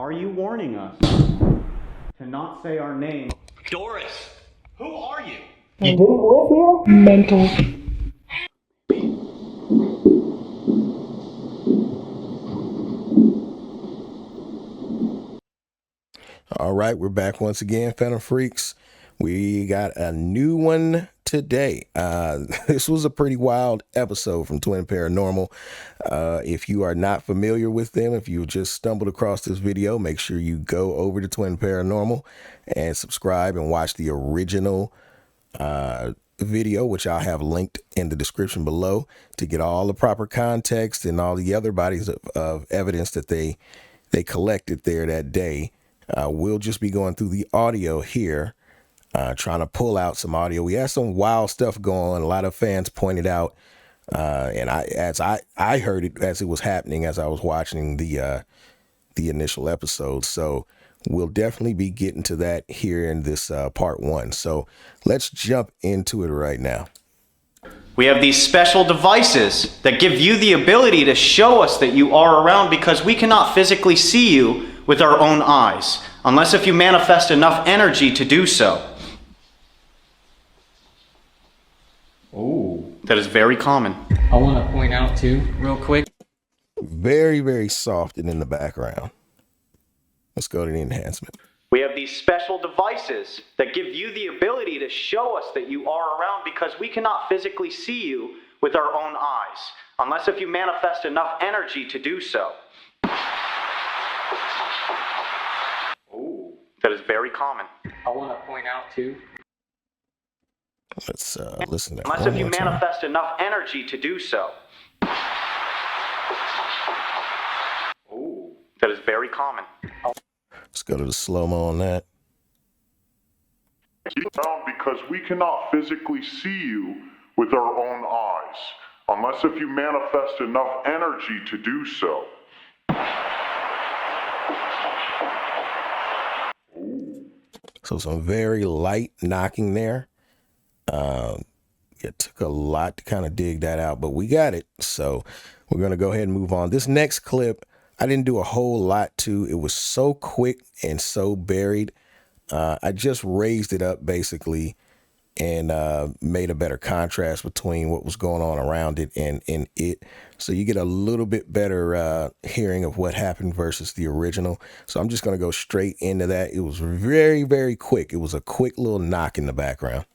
Are you warning us to not say our name? Doris, who are you? You didn't live here? Mental. All right, we're back once again, Phantom Freaks. We got a new one today. This was a pretty wild episode from Twin Paranormal. If you are not familiar with them, if you just stumbled across this video, make sure you go over to Twin Paranormal and subscribe and watch the original video, which I'll have linked in the description below to get all the proper context and all the other bodies of evidence that they collected there that day. We'll just be going through the audio here, trying to pull out some audio. We had some wild stuff going on. A lot of fans pointed out, and I heard it as it was happening as I was watching the initial episode. So we'll definitely be getting to that here in this part one. So let's jump into it right now. We have these special devices that give you the ability to show us that you are around because we cannot physically see you with our own eyes, unless if you manifest enough energy to do so. Oh, that is very common. I want to point out too, real quick. Very, very soft and in the background. Let's go to the enhancement. We have these special devices that give you the ability to show us that you are around because we cannot physically see you with our own eyes, unless if you manifest enough energy to do so. Oh, that is very common. I want to point out too. Let's listen to that. Unless if you manifest enough energy to do so. Oh, that is very common. Let's go to the slow-mo on that. Because we cannot physically see you with our own eyes, unless if you manifest enough energy to do so. So some very light knocking there. It took a lot to kind of dig that out, but we got it. So we're going to go ahead and move on. This next clip, I didn't do a whole lot to. It was so quick and so buried. I just raised it up basically and made a better contrast between what was going on around it and it. So you get a little bit better hearing of what happened versus the original. So I'm just going to go straight into that. It was very, very quick. It was a quick little knock in the background.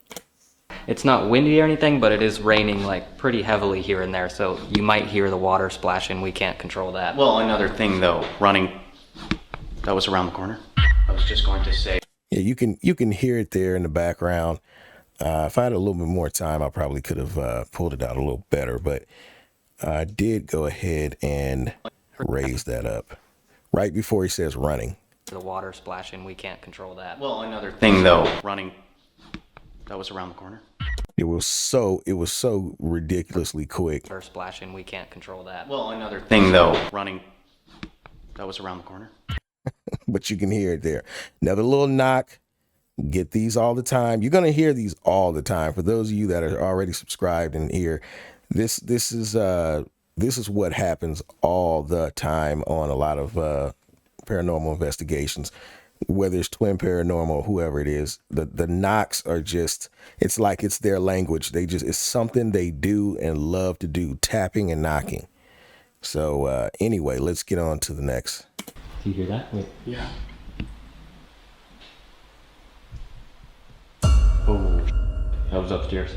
It's not windy or anything, but it is raining like pretty heavily here and there, so you might hear the water splashing. We can't control that. Well, another thing though, running, that was around the corner. I was just going to say. Yeah, you can hear it there in the background. If I had a little bit more time, I probably could have pulled it out a little better, but I did go ahead and raise that up right before he says running. The water splashing, we can't control that. Well, another thing though, running, that was around the corner. It was so ridiculously quick. Water splashing, we can't control that. Well, another thing though, running, that was around the corner. But you can hear it there. Another little knock. Get these all the time. You're gonna hear these all the time. For those of you that are already subscribed and here, this is what happens all the time on a lot of paranormal investigations. Whether it's Twin Paranormal, whoever it is, the knocks are just, it's like it's their language. It's something they do and love to do, tapping and knocking. So anyway, let's get on to the next. Do you hear that? Wait. Yeah. Oh, that was upstairs.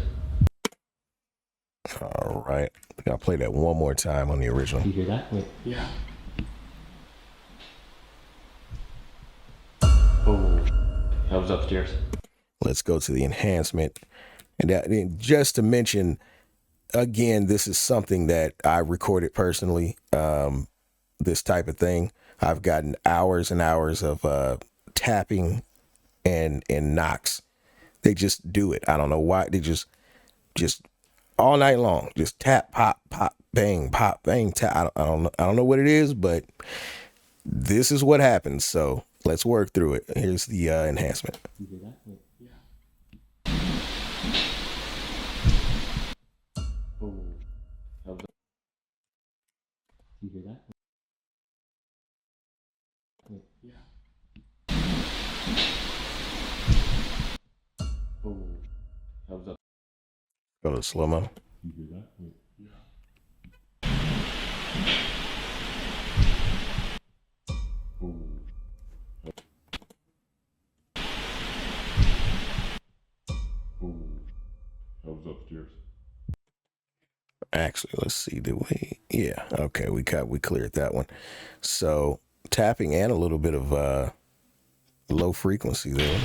All right, I think I'll play that one more time on the original. Do you hear that? Wait. Yeah. Oh, that was upstairs. Let's go to the enhancement. And just to mention, again, this is something that I recorded personally, this type of thing. I've gotten hours and hours of tapping and knocks. They just do it. I don't know why. They just all night long, just tap, pop, bang, tap. I don't know what it is, but this is what happens. So let's work through it. Here's the enhancement. You hear that? Wait. Yeah. Oh, that was. You hear that? Wait. Go to slow-mo. Actually, let's see. Did we? Yeah. Okay. We cleared that one. So tapping and a little bit of low frequency there.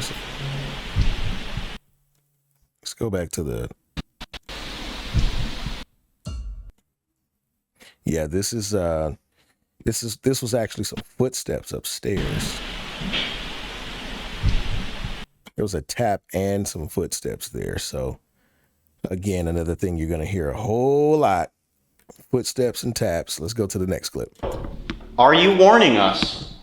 Let's go back to the. Yeah. This was actually some footsteps upstairs. There was a tap and some footsteps there. So again, another thing you're going to hear a whole lot. Footsteps and taps. Let's go to the next clip. Are you warning us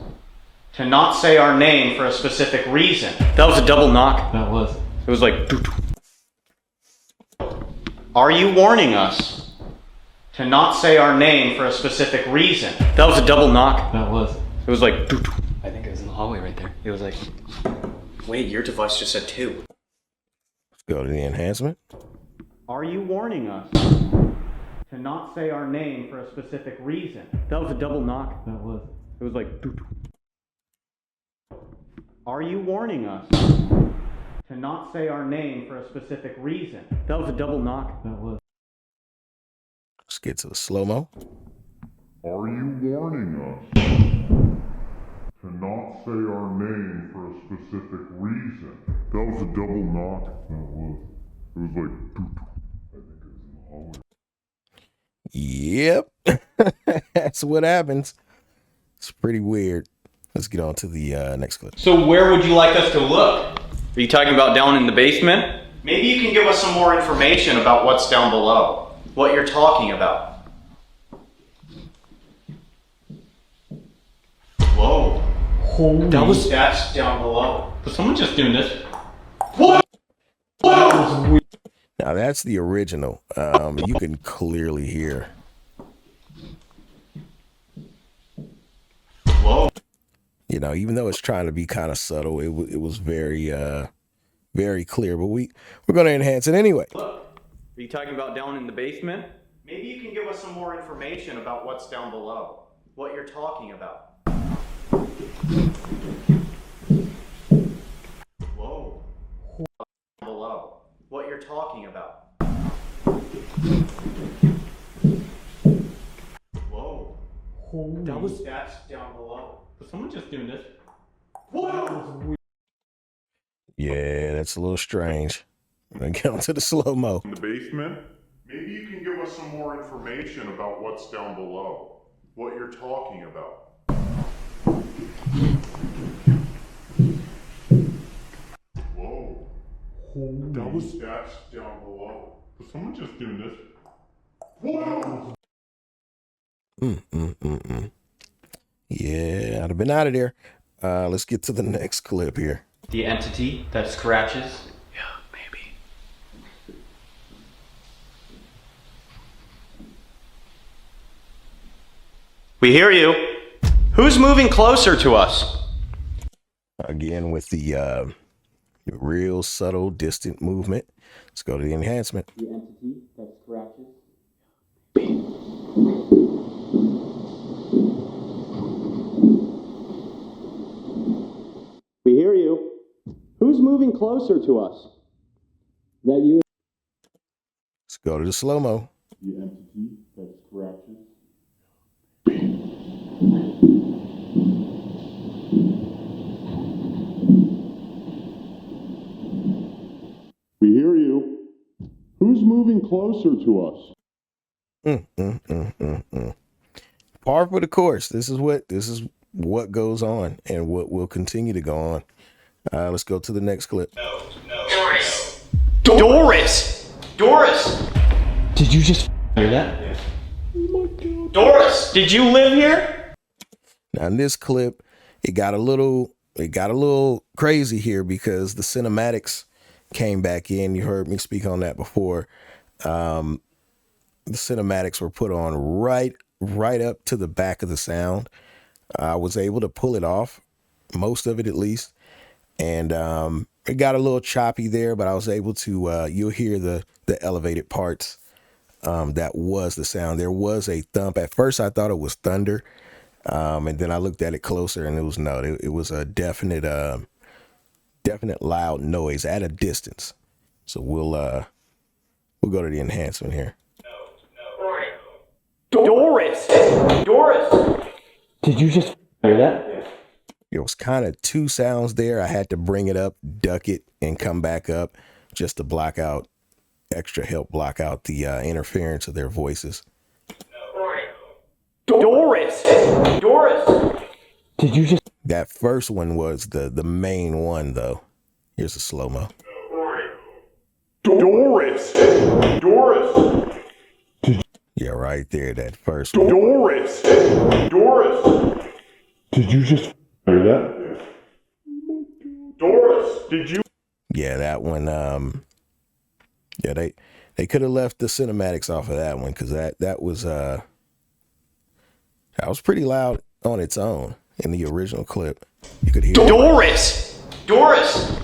to not say our name for a specific reason? That was a double knock. That was. It was like... Are you warning us to not say our name for a specific reason? That was a double knock. That was. It was like... I think it was in the hallway right there. It was like... Wait, your device just said 2. Let's go to the enhancement. Are you warning us to not say our name for a specific reason? That was a double knock. That was. It was like... Are you warning us to not say our name for a specific reason? That was a double knock. That was. Let's get to the slow-mo. Are you warning us to not say our name for a specific reason? That was a double knock. That was. It was like, I think it was in the hallway. Yep. That's what happens. It's pretty weird. Let's get on to the next clip. So where would you like us to look? Are you talking about down in the basement? Maybe you can give us some more information about what's down below. What you're talking about. Whoa. That's down below. Was someone just doing this? What? Now that's the original. You can clearly hear. Whoa. You know, even though it's trying to be kind of subtle, it was very very clear. But we're going to enhance it anyway. Look. Are you talking about down in the basement? Maybe you can give us some more information about what's down below. What you're talking about. Whoa. Below. What you're talking about. Whoa. That's down below. Was someone just doing this? Whoa. Yeah, that's a little strange. Then get on to the slow-mo. In the basement? Maybe you can give us some more information about what's down below. What you're talking about. Whoa. That's down below. Was someone just doing this? Whoa. Yeah, I'd have been out of there. Let's get to the next clip here. The entity that scratches. Yeah, maybe. We hear you. Who's moving closer to us? Again with the real subtle, distant movement. Let's go to the enhancement. The entity that scratches. We hear you. Who's moving closer to us? That you. Let's go to the slow-mo. The entity that scratches. We hear you. Who's moving closer to us? Par for the course. This is what goes on and what will continue to go on. Let's go to the next clip. Doris! Did you just hear that? Yeah. Doris, did you live here? Now in this clip, it got a little crazy here because the cinematics came back in. You heard me speak on that before. The cinematics were put on right up to the back of the sound. I was able to pull it off most of it at least. And it got a little choppy there, but I was able to, you'll hear the elevated parts. That was the sound. There was a thump. At first I thought it was thunder. And then I looked at it closer and it was no, it was a definite loud noise at a distance. So we'll go to the enhancement here. Doris! Doris! Did you just hear that? It was kind of two sounds there. I had to bring it up, duck it, and come back up just to block out the interference of their voices. Doris! Doris! Did you just... That first one was the main one, though. Here's a slow-mo. Doris! Doris! Yeah, right there, that first one. Doris! Doris! Did you just hear that? Doris! Did you? Yeah, that one. Yeah, they could have left the cinematics off of that one because that was pretty loud on its own in the original clip. You could hear Doris! Doris!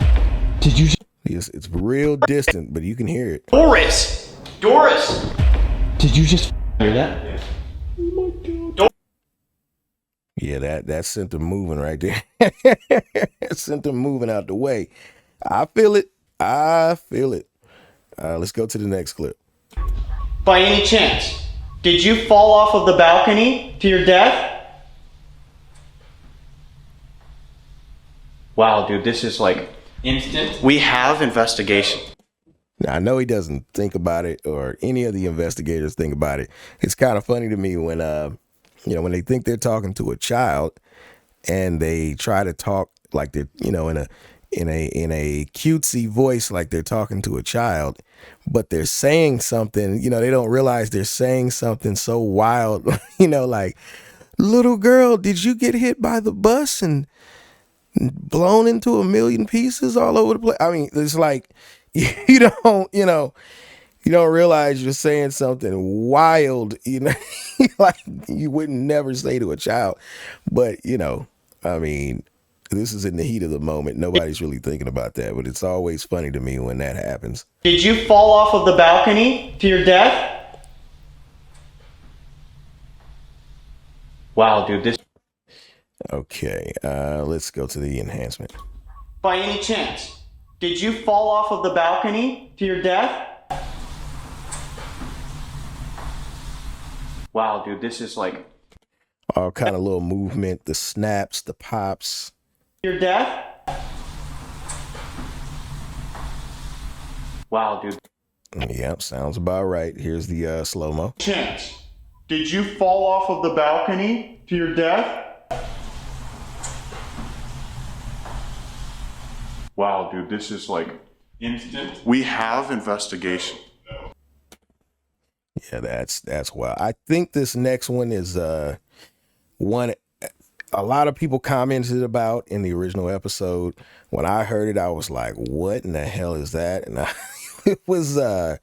Did you just... it's real distant, but you can hear it. Doris! Doris! Did you just hear that? Yeah, that sent them moving right there. It sent them moving out the way. I feel it. Let's go to the next clip. By any chance, did you fall off of the balcony to your death? Wow, dude, this is like instant. We have investigation. Now, I know he doesn't think about it, or any of the investigators think about it. It's kind of funny to me when, when they think they're talking to a child, and they try to talk like they're, in a cutesy voice, like they're talking to a child, but they're saying something. They don't realize they're saying something so wild. Like, little girl, did you get hit by the bus and blown into a million pieces all over the place? I mean, it's like. You don't realize you're saying something wild, like you wouldn't never say to a child. But, I mean, this is in the heat of the moment. Nobody's really thinking about that, but it's always funny to me when that happens. Did you fall off of the balcony to your death? Wow, dude, this... Okay, let's go to the enhancement. By any chance, did you fall off of the balcony to your death? Wow, dude, this is like... All kind of little movement, the snaps, the pops. Your death? Wow, dude. Yep, sounds about right. Here's the slow-mo. Chance, did you fall off of the balcony to your death? Wow, dude, this is like instant. We have investigation. Yeah, that's wild. I think this next one is one a lot of people commented about in the original episode. When I heard it, I was like, what in the hell is that? And it was I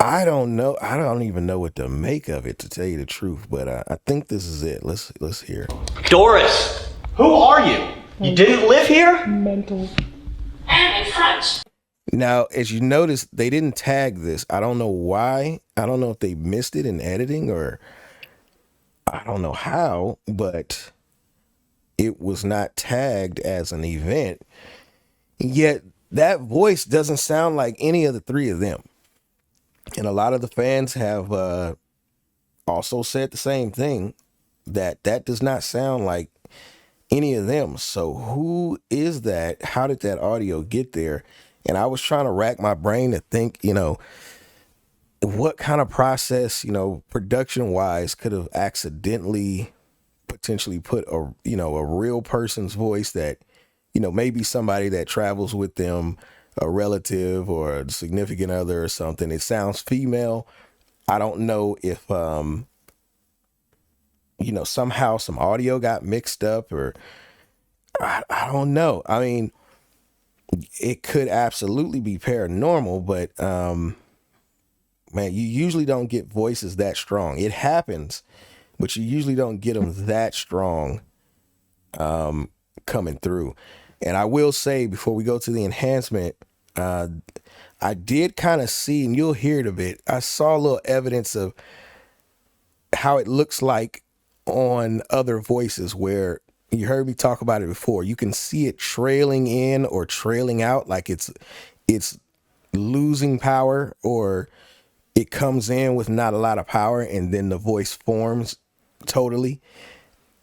don't know. I don't even know what to make of it, to tell you the truth, but I think this is it. Let's hear. Doris! Who are you? You didn't live here? Mental. Now, as you notice, they didn't tag this. I don't know why. I don't know if they missed it in editing or I don't know how, but it was not tagged as an event. Yet that voice doesn't sound like any of the three of them. And a lot of the fans have also said the same thing, that does not sound like any of them. So who is that? How did that audio get there? And I was trying to rack my brain to think, what kind of process, production wise could have accidentally potentially put a real person's voice that, maybe somebody that travels with them, a relative or a significant other or something. It sounds female. I don't know if, somehow some audio got mixed up or I don't know. I mean, it could absolutely be paranormal, but, man, you usually don't get voices that strong. It happens, but you usually don't get them that strong, coming through. And I will say before we go to the enhancement, I did kind of see, and you'll hear it a bit, I saw a little evidence of how it looks like on other voices where you heard me talk about it before. You can see it trailing in or trailing out, like it's losing power, or it comes in with not a lot of power and then the voice forms totally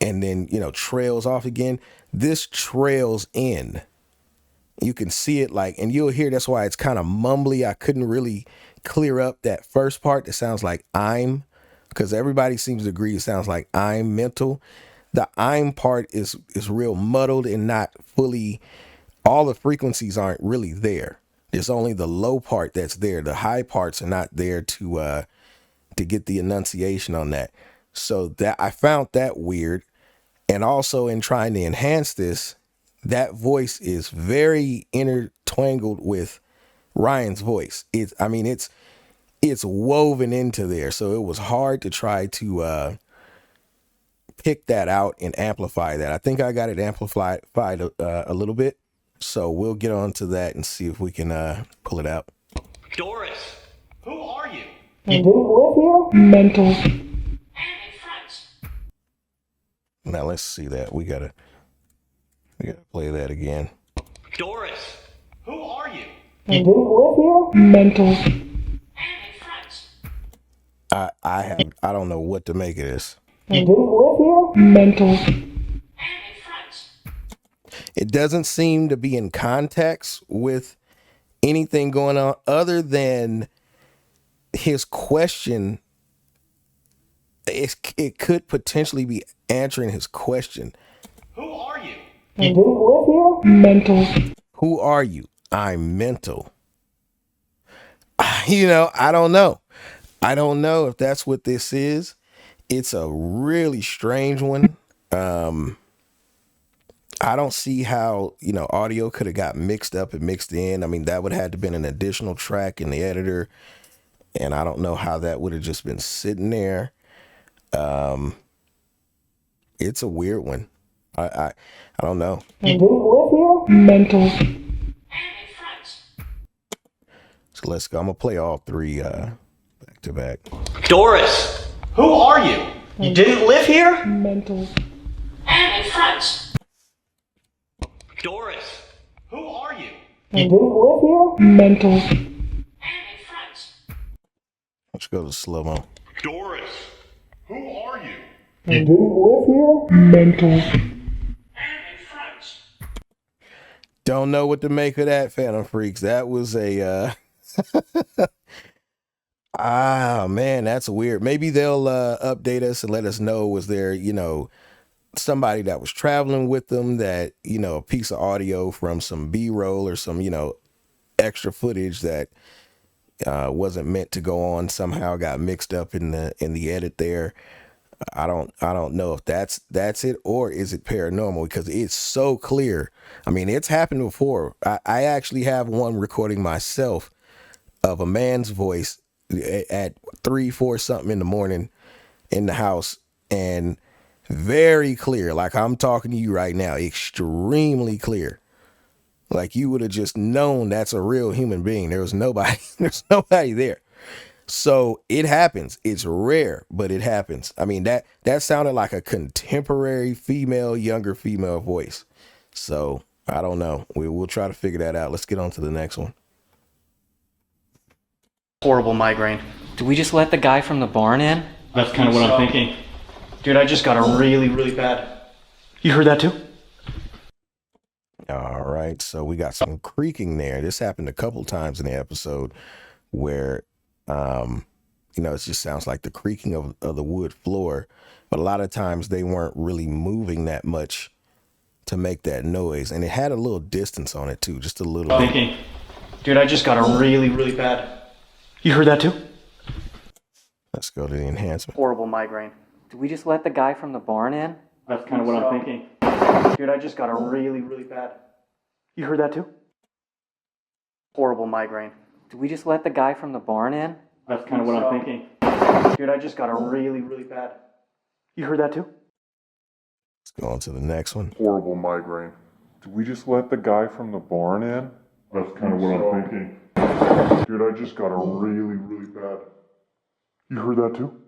and then, trails off again. This trails in. You can see it like, and you'll hear, that's why it's kind of mumbly. I couldn't really clear up that first part that sounds like I'm, because everybody seems to agree it sounds like I'm mental. The I'm part is real muddled and not fully, all the frequencies aren't really there. There's only the low part that's there. The high parts are not there to get the enunciation on that. So that I found that weird. And also in trying to enhance this, that voice is very intertwined with Ryan's voice. It's woven into there. So it was hard to try to pick that out and amplify that. I think I got it amplified a little bit. So we'll get on to that and see if we can pull it out. Doris, who are you? You didn't live here? Mental. Hey, friends. Now let's see that. We gotta play that again. Doris, who are you? You didn't live here? Mental. Hey, friends. I don't know what to make of this. You didn't live here? Mental. Hey, friends. It doesn't seem to be in context with anything going on other than his question. It could potentially be answering his question. Who are you? You didn't live here? Mental. Who are you? I'm mental. I don't know. I don't know if that's what this is. It's a really strange one. I don't see how, audio could have got mixed up and mixed in. I mean, that would have had to been an additional track in the editor. And I don't know how that would have just been sitting there. It's a weird one. I don't know. You didn't live here? Mental. Hey, friends. So let's go. I'm going to play all three back to back. Doris, who are you? You didn't live here? Mental. Hey, friends. Doris, who are you? You didn't live here? Mental. Hey, friends. Let's go to slow-mo. Doris, who are you? You didn't live here? Mental. Hey, friends. Don't know what to make of that, Phantom Freaks. That was a man, that's weird. Maybe they'll update us and let us know, was there, somebody that was traveling with them that, a piece of audio from some B-roll or some, extra footage that wasn't meant to go on somehow got mixed up in the edit there. I don't know if that's it, or is it paranormal, because it's so clear. I mean, it's happened before. I actually have one recording myself of a man's voice at 3-4 something in the morning in the house, and very clear. Like I'm talking to you right now, extremely clear. Like you would have just known that's a real human being. There's nobody there. So it happens. It's rare, but it happens. I mean, that sounded like a contemporary younger female voice. So I don't know. We'll try to figure that out. Let's get on to the next one. Horrible migraine. Do we just let the guy from the barn in? That's kind of what I'm thinking. Dude, I just got a really, really bad. You heard that too? All right. So we got some creaking there. This happened a couple times in the episode where, it just sounds like the creaking of the wood floor. But a lot of times they weren't really moving that much to make that noise. And it had a little distance on it too, just a little bit. Thinking. Dude, I just got a really, really bad. You heard that too? Let's go to the enhancement. Horrible migraine. Do we just let the guy from the barn in? That's kind of what I'm thinking. Dude, I just got a really, really bad. You heard that too? Horrible migraine. Do we just let the guy from the barn in? That's kind of what I'm thinking. Dude, I just got a really, really bad. You heard that too? Go on to the next one. Horrible migraine. Did we just let the guy from the barn in? That's kind of what I'm thinking. Dude, I just got a really, really bad. You heard that too?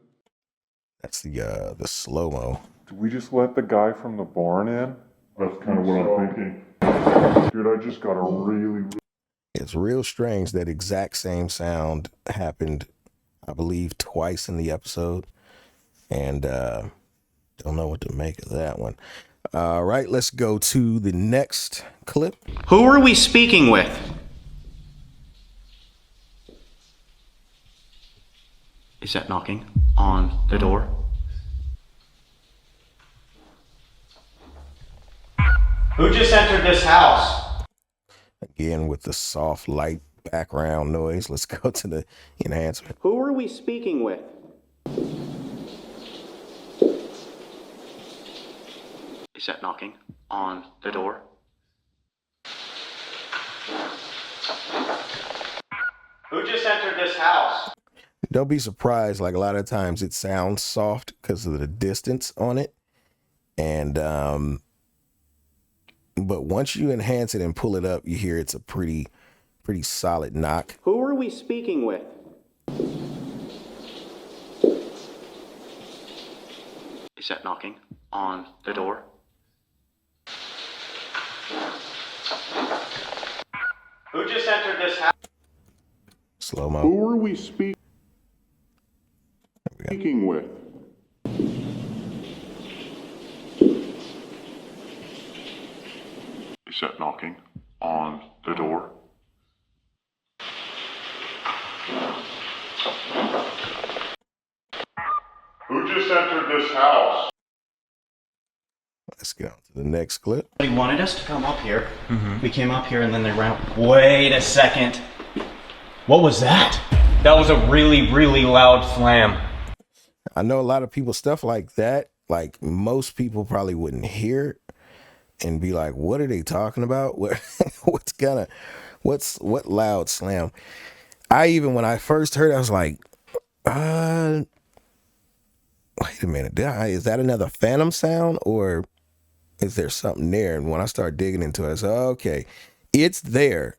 That's the slow-mo. Did we just let the guy from the barn in? That's kind of what I'm thinking. Dude, I just got a really. It's real strange that exact same sound happened, I believe, twice in the episode. And don't know what to make of that one. All right, let's go to the next clip. Who are we speaking with? Is that knocking on the door? Who just entered this house? Again, with the soft, light background noise. Let's go to the enhancement. Who are we speaking with? Is that knocking on the door? Who just entered this house? Don't be surprised. Like a lot of times it sounds soft because of the distance on it. And, but once you enhance it and pull it up, you hear it's a pretty solid knock. Who are we speaking with? Is that knocking on the door? Who just entered this house? Slow-mo. Who are we speaking with? Is that knocking on the door? Who just entered this house? Let's get on to the next clip. They wanted us to come up here. We came up here and then they ran up. Wait a second. What was that? That was a really, really loud slam. I know a lot of people, stuff like that, like most people probably wouldn't hear it and be like, what are they talking about? What loud slam? When I first heard it, I was like, wait a minute. Is that another phantom sound or is there something there? And when I started digging into it, I said, okay, it's there.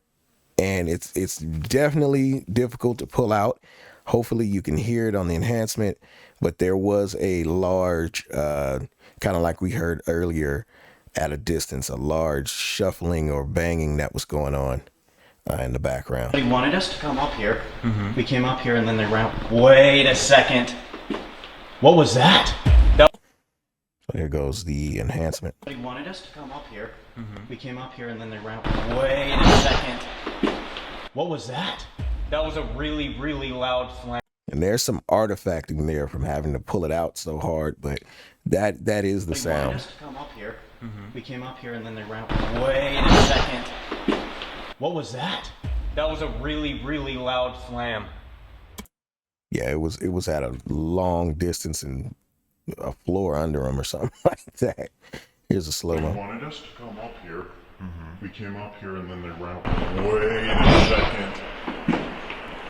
And it's definitely difficult to pull out. Hopefully you can hear it on the enhancement, but there was a large, kind of like we heard earlier at a distance, a large shuffling or banging that was going on in the background. They wanted us to come up here. We came up here and then they ran up. Wait a second. What was that? So here goes the enhancement. They wanted us to come up here. We came up here and then they ran up. Wait a second. What was that? That was a really, really loud slam. And there's some artifacting there from having to pull it out so hard, but that is the They wanted sound. us to come up here. We came up here and then they ran up. Wait a second. What was that? That was a really, really loud slam. Yeah, it was at a long distance and a floor under them or something like that. Here's a slow They mo. wanted us to come up here. We came up here and then they ran up. Wait a second.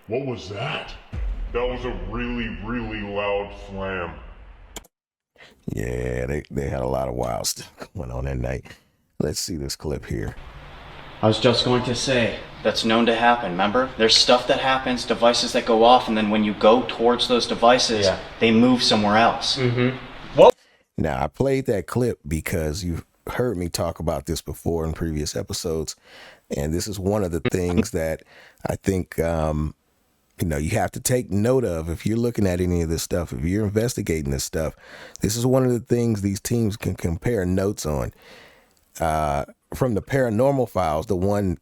What was that? That was a really, really loud slam. Yeah, they had a lot of wild stuff going on that night. Let's see this clip here. I was just going to say, that's known to happen, remember? There's stuff that happens, devices that go off, and then when you go towards those devices, they move somewhere else. Now, I played that clip because you've heard me talk about this before in previous episodes, and this is one of the things that I think you have to take note of if you're looking at any of this stuff, if you're investigating this stuff. This is one of the things these teams can compare notes on. From the Paranormal Files, the one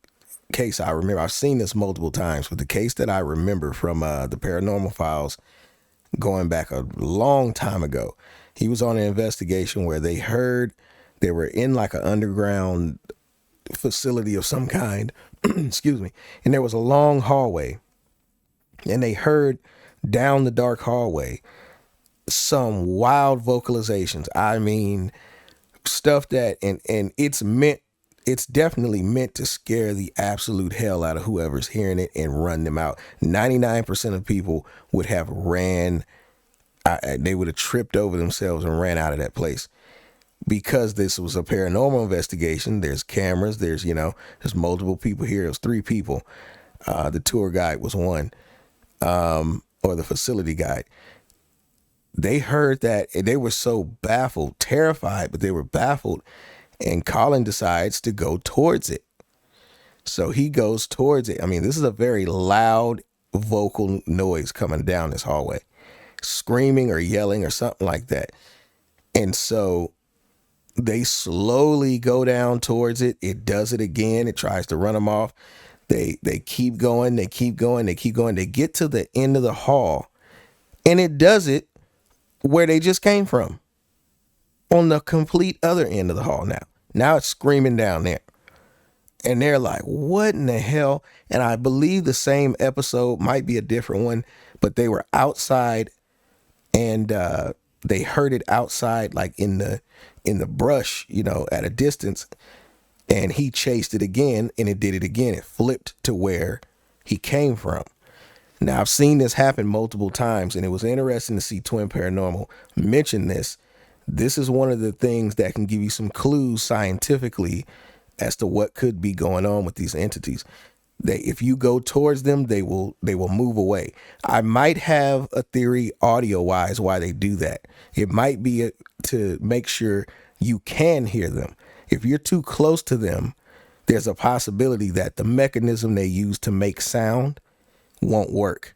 case I remember, I've seen this multiple times, but the case that I remember from the Paranormal Files going back a long time ago, he was on an investigation where they were in like an underground facility of some kind, excuse me, and there was a long hallway, and they heard down the dark hallway some wild vocalizations. I mean, stuff that, and it's definitely meant to scare the absolute hell out of whoever's hearing it and run them out. 99% of people would have ran, they would have tripped over themselves and ran out of that place. because this was a paranormal investigation, there's cameras, there's multiple people here. It was 3 people. The tour guide was one, or the facility guide. They heard that, and they were so baffled, terrified, but they were baffled. And Colin decides to go towards it. So he goes towards it. I mean, this is a very loud vocal noise coming down this hallway, screaming or yelling or something like that. And so they slowly go down towards it. It does it again. It tries to run them off. They keep going. They keep going. They keep going. They get to the end of the hall, and it does it where they just came from, on the complete other end of the hall. Now it's screaming down there, and they're like, what in the hell? And I believe the same episode, might be a different one, but they were outside, and they heard it outside, like in the brush, at a distance, and he chased it again, and it did it again. It flipped to where he came from. Now, I've seen this happen multiple times, and it was interesting to see Twin Paranormal mention this. This is one of the things that can give you some clues scientifically as to what could be going on with these entities. If you go towards them, they will move away. I might have a theory audio-wise why they do that. It might be to make sure you can hear them. If you're too close to them, there's a possibility that the mechanism they use to make sound won't work.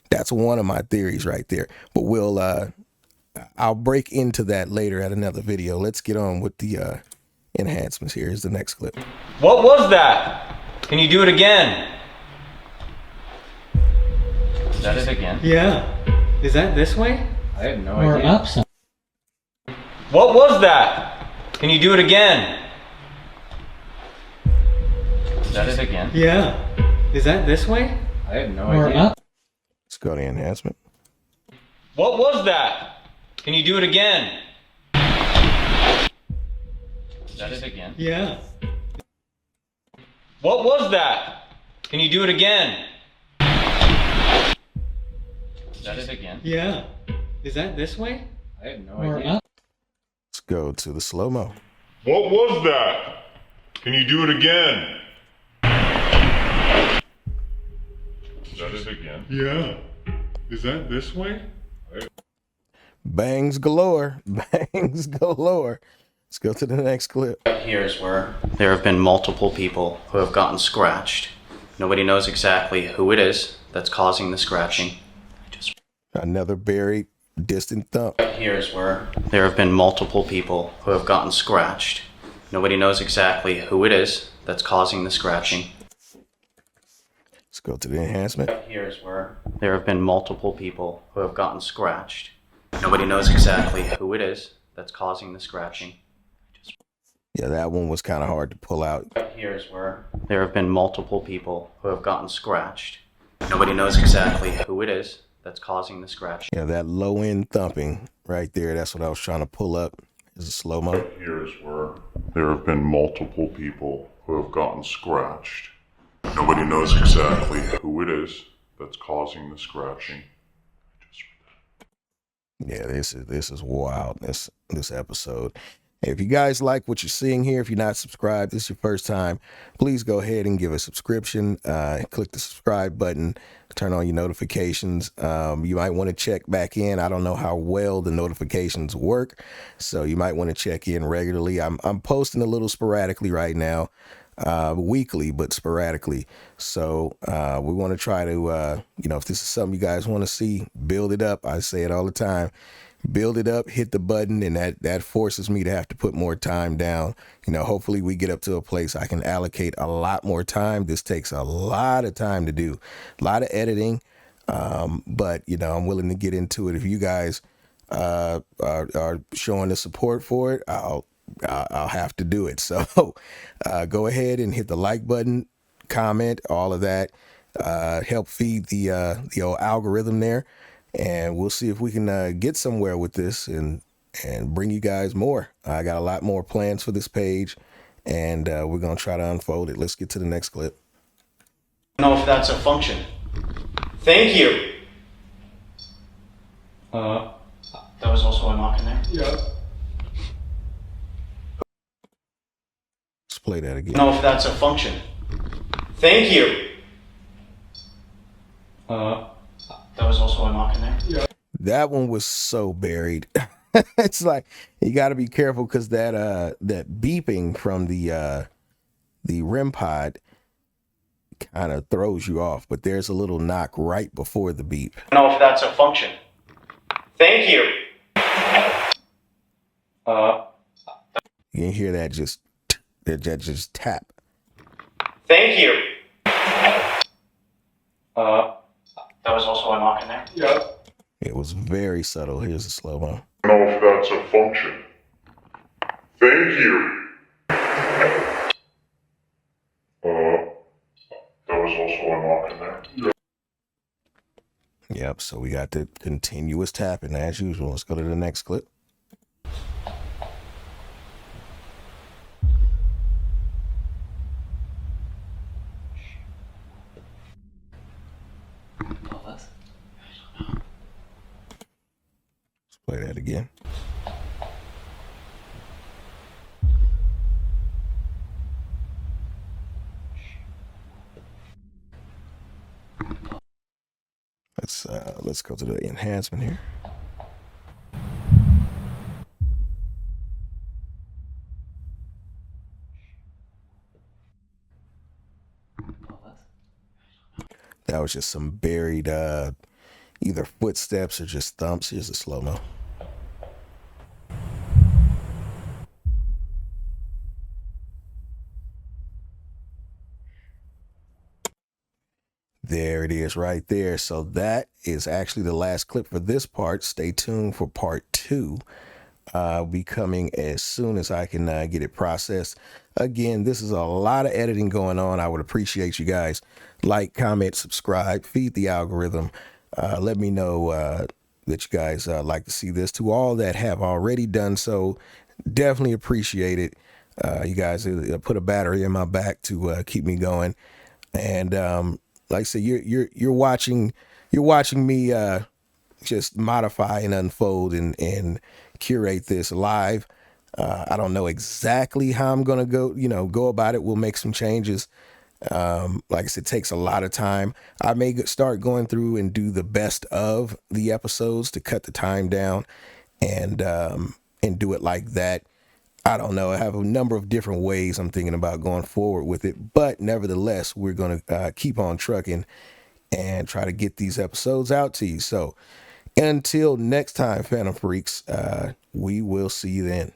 That's one of my theories right there. But I'll break into that later at another video. Let's get on with the enhancements. Here's the next clip. What was that? Can you do it again? Is that it again? Yeah. Is that this way? I have no Or idea. up some. What was that? Can you do it again? Is that it again? Yeah. Is that this way? I have no Or idea. up. Let's go to enhancement. What was that? Can you do it again? Is that it again? Yeah. What was that? Can you do it again? Is that it again? Yeah. Is that this way? I have no Or idea. up. Let's go to the slow-mo. What was that? Can you do it again? Is that it again? Yeah. Is that this way? Bangs galore. Bangs galore. Let's go to the next clip. Here is where there have been multiple people who have gotten scratched. Nobody knows exactly who it is that's causing the scratching. Another buried, distant thump. Here is where there have been multiple people who have gotten scratched. Nobody knows exactly who it is that's causing the scratching. Let's go to the enhancement. Here is where there have been multiple people who have gotten scratched. Nobody knows exactly who it is that's causing the scratching. Yeah, that one was kind of hard to pull out. Here is where there have been multiple people who have gotten scratched. Nobody knows exactly who it is that's causing the scratching. Yeah, that low end thumping right there. That's what I was trying to pull up. Is a slow mo. Here's where there have been multiple people who have gotten scratched. Nobody knows exactly who it is that's causing the scratching. Yeah, this is wild. This episode. If you guys like what you're seeing here, if you're not subscribed, this is your first time, please go ahead and give a subscription. Click the subscribe button, turn on your notifications. You might want to check back in. I don't know how well the notifications work, so you might want to check in regularly. I'm posting a little sporadically right now, weekly, but sporadically. So we want to try to, if this is something you guys want to see, build it up. I say it all the time. Build it up, hit the button, and that forces me to have to put more time down. Hopefully we get up to a place I can allocate a lot more time. This takes a lot of time to do, a lot of editing, but I'm willing to get into it. If you guys are showing the support for it, I'll have to do it. So go ahead and hit the like button, comment, all of that. Help feed the old algorithm there. And we'll see if we can get somewhere with this and bring you guys more. I got a lot more plans for this page, and we're going to try to unfold it. Let's get to the next clip. I don't know if that's a function. Thank you. That was also a knock in there? Yeah. play that again. I don't know if that's a function. Thank you. That was also a knock in there. Yeah. That one was so buried. It's like you got to be careful because that beeping from the REM pod kind of throws you off. But there's a little knock right before the beep. I don't know if that's a function. Thank you. You can hear that just tap. Thank you. That was also a knock in there. Yeah. It was very subtle. Here's the slow mo. I don't know if that's a function. Thank you. That was also a knock in there. Yeah. Yep. So we got the continuous tapping as usual. Let's go to the next clip. Play that again. Let's go to the enhancement here. That was just some buried either footsteps or just thumps. Here's the slow-mo. There it is right there. So that is actually the last clip for this part. Stay tuned for part 2. Be coming as soon as I can get it processed. Again, this is a lot of editing going on. I would appreciate you guys like, comment, subscribe, feed the algorithm. Let me know that you guys like to see this. To all that have already done so, definitely appreciate it. You guys put a battery in my back to keep me going. And like I said, you're watching me just modify and unfold and curate this live. I don't know exactly how I'm gonna go about it. We'll make some changes. Like I said, it takes a lot of time. I may start going through and do the best of the episodes to cut the time down and do it like that. I don't know. I have a number of different ways I'm thinking about going forward with it, but nevertheless, we're going to keep on trucking and try to get these episodes out to you. So until next time, Phantom Freaks, we will see you then.